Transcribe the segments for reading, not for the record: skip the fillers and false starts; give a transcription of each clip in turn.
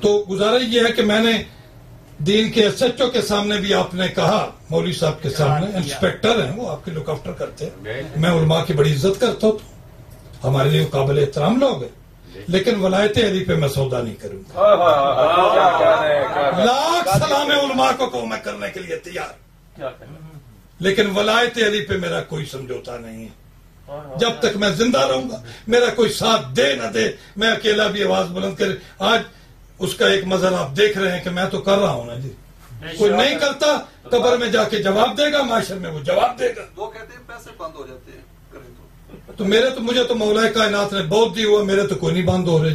تو گزارش یہ ہے کہ میں نے دین کے ایس ایچ او کے سامنے بھی آپ نے کہا، مولوی صاحب کے سامنے، انسپیکٹر ہیں وہ، آپ کی لک آفٹر کرتے ہیں، میں علماء کی بڑی عزت کرتا ہوں، ہمارے لیے قابل احترام لوگ ہیں، لیکن ولایت علی پہ میں سودا نہیں کروں گا۔ لاکھ سلام علماء کو میں کرنے کے لیے تیار، لیکن ولایت علی پہ میرا کوئی سمجھوتا نہیں ہے۔ جب تک میں زندہ رہوں گا، میرا کوئی ساتھ دے نہ دے، میں اکیلا بھی آواز بلند کرے۔ آج اس کا ایک مظہر آپ دیکھ رہے ہیں کہ میں تو کر رہا ہوں نا جی، کوئی نہیں کرتا قبر میں جا کے جواب دے گا، معاشر میں وہ جواب دے گا۔ وہ کہتے ہیں پیسے بند ہو جاتے ہیں، کریں تو مجھے تو مولا کائنات نے بہت دی ہوا، میرے تو کوئی نہیں بند ہو رہے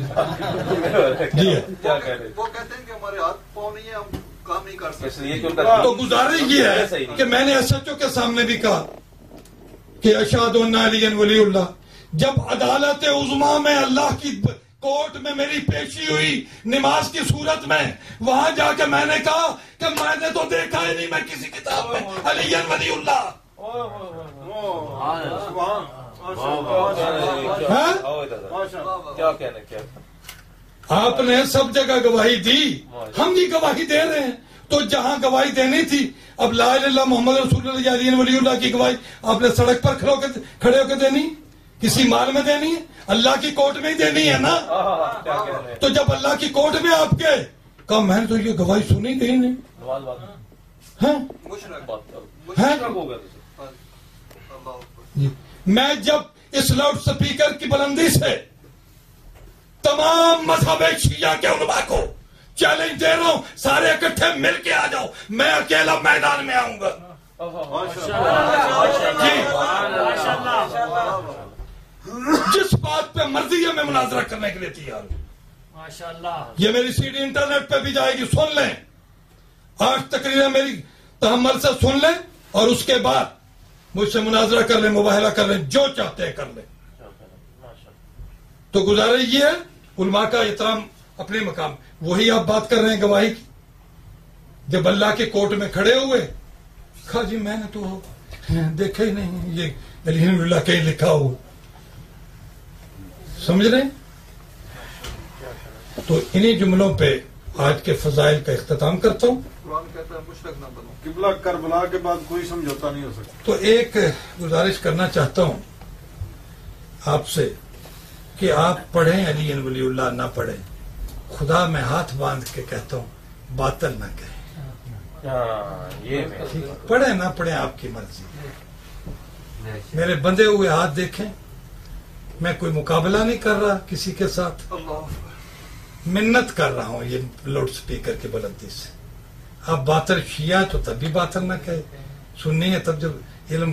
جی۔ وہ کہتے ہیں کہ ہمارے ہاتھ پاؤں نہیں ہے، ہم کام نہیں کر سکتے۔ تو گزارش یہ ہے کہ میں نے ایس ایچ او کے سامنے بھی کہا کہ اشہد ان علی ولی اللہ، جب عدالت عظمیٰ میں اللہ کی کورٹ میں میری پیشی ہوئی نماز کی صورت میں، وہاں جا کے میں نے کہا کہ میں نے تو دیکھا ہی نہیں میں کسی کتاب میں علی ولی اللہ۔ آپ نے سب جگہ گواہی دی، ہم بھی گواہی دے رہے ہیں، تو جہاں گواہی دینی تھی، اب لا الہ الا اللہ محمد رسول اللہ علی ولی اللہ کی گواہی آپ نے سڑک پر کھڑے ہو کے دینی، کسی مال میں دینی ہے، اللہ کی کورٹ میں ہی دینی ہے نا۔ تو جب اللہ کی کورٹ میں آپ کے کہا میں نے تو یہ گواہی سنی کہیں نہیں، میں جب اس لاؤڈ سپیکر کی بلندی سے تمام مذہب شیعہ کے علماء کو چیلنج دے رہا ہوں، سارے اکٹھے مل کے آ جاؤ، میں اکیلا میدان میں آؤں گا۔ جس بات پہ مرضی ہے میں مناظرہ کرنے کے لیے تیار ہوں۔ یہ میری سی ڈی انٹرنیٹ پہ بھی جائے گی، سن لیں، 8 تقریریں میری تحمل سے سن لیں، اور اس کے بعد مجھ سے مناظرہ کر لیں، مباہلہ کر لیں، جو چاہتے ہیں کر لیں۔ تو گزارش یہ ہے، علماء کا احترام اپنے مقام، وہی آپ بات کر رہے ہیں گواہی کی، جب اللہ کے کورٹ میں کھڑے ہوئے کہا جی میں نے تو دیکھا ہی نہیں یہ الحمد للہ کہیں لکھا ہو، سمجھ رہے ہیں؟ تو انہی جملوں پہ آج کے فضائل کا اختتام کرتا ہوں۔ قرآن کہتا ہے مشرک نہ بنو، قبلہ کربلا کے بعد کوئی سمجھوتا نہیں ہو سکتا۔ تو ایک گزارش کرنا چاہتا ہوں آپ سے کہ آپ پڑھیں علی ولی اللہ، نہ پڑھیں، خدا میں ہاتھ باندھ کے کہتا ہوں باطل نہ کہیں، پڑھیں نہ پڑھیں آپ کی مرضی۔ میرے بندے ہوئے ہاتھ دیکھیں، میں کوئی مقابلہ نہیں کر رہا کسی کے ساتھ، منت کر رہا ہوں یہ لاؤڈ سپیکر کی بلندی سے۔ آپ باطل شیعہ تو تب بھی باطل نہ کہے، سننی ہے تب جب علم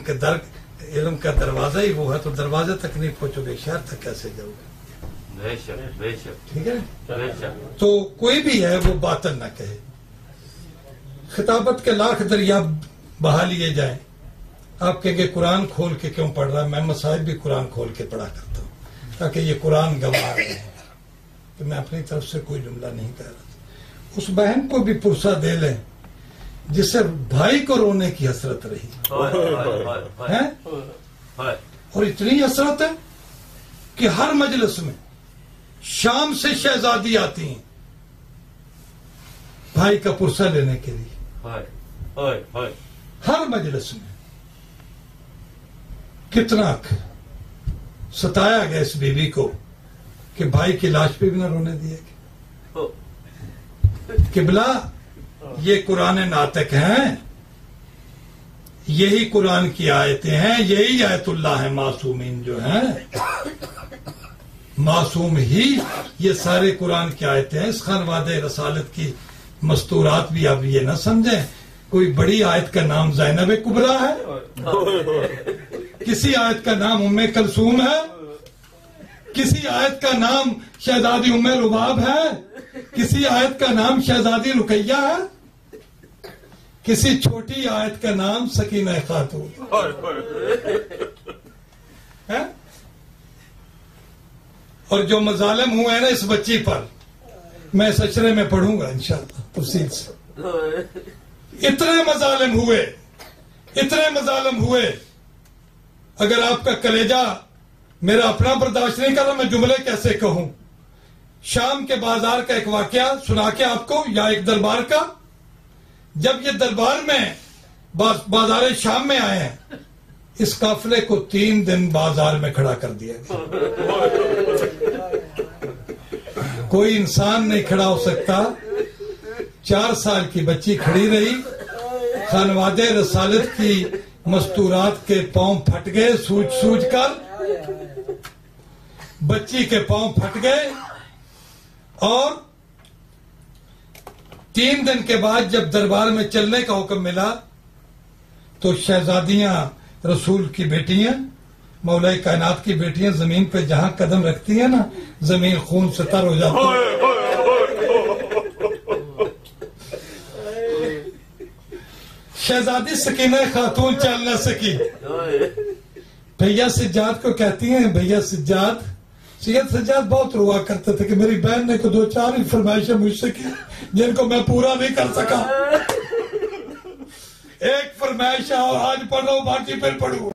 کا دروازہ ہی وہ ہے، تو دروازے تک نہیں پہنچو گے، شہر تک کیسے جاؤ گے؟ ٹھیک ہے، تو کوئی بھی ہے وہ باطل نہ کہے۔ خطابت کے لاکھ دریا بہا لیے جائیں، آپ کہیں گے قرآن کھول کے کیوں پڑھ رہا ہے؟ میں مصائب بھی قرآن کھول کے پڑھا کرتا ہوں، تاکہ یہ قرآن گواہ ہے کہ میں اپنی طرف سے کوئی جملہ نہیں کہہ رہا۔ اس بہن کو بھی پرسہ دے لیں جس سے بھائی کو رونے کی حسرت رہی ہے، اور اتنی حسرت ہے کہ ہر مجلس میں شام سے شہزادی آتی ہیں بھائی کا پرسہ لینے کے لیے، ہر مجلس میں۔ کتنا ستایا گیا اس بیوی کو کہ بھائی کی لاش پہ بھی نہ رونے دیا گیا۔ قبلہ یہ قرآن ناطق ہیں، یہی قرآن کی آیتیں ہیں، یہی آیت اللہ ہے، معصومین جو ہیں معصوم ہی یہ سارے قرآن کی آیتیں ہیں۔ اس خانوادہ رسالت کی مستورات بھی آپ یہ نہ سمجھیں کوئی بڑی آیت کا نام زینب کبریٰ ہے، کسی آیت کا نام ام کلثوم ہے، کسی آیت کا نام شہزادی ام رباب ہے، کسی آیت کا نام شہزادی رقیہ ہے، کسی چھوٹی آیت کا نام سکینہ خاتون ہے۔ اور جو مظالم ہوئے ہیں نا اس بچی پر، میں اس اشرے میں پڑھوں گا انشاءاللہ تفصیل سے، اتنے مظالم ہوئے، اگر آپ کا کلیجہ میرا اپنا برداشت نہیں کر رہا میں جملے کیسے کہوں۔ شام کے بازار کا ایک واقعہ سنا کے آپ کو، یا ایک دربار کا. جب یہ دربار میں بازار شام میں آئے ہیں، اس قافلے کو 3 دن بازار میں کھڑا کر دیا گیا. کوئی انسان نہیں کھڑا ہو سکتا. 4 سال کی بچی کھڑی رہی. خانوادہ رسالت کی مستورات کے پاؤں پھٹ گئے سوج کر. بچی کے پاؤں پھٹ گئے. اور 3 دن کے بعد جب دربار میں چلنے کا حکم ملا تو شہزادیاں، رسول کی بیٹیاں، مولا کائنات کی بیٹیاں زمین پہ جہاں قدم رکھتی ہیں نا، زمین خون سے تر ہو جاتی ہے. شہزادی سکینہ خاتون چل نہ سکی. بھیا سجاد کو کہتی ہیں، بھیا سجاد، سید سجاد بہت روا کرتے تھے کہ میری بہن نے 2-4 ہی فرمائشیں مجھ سے کی جن کو میں پورا نہیں کر سکا. ایک فرمائش آج پڑھ رہا ہوں، باقی پھر پڑھوں.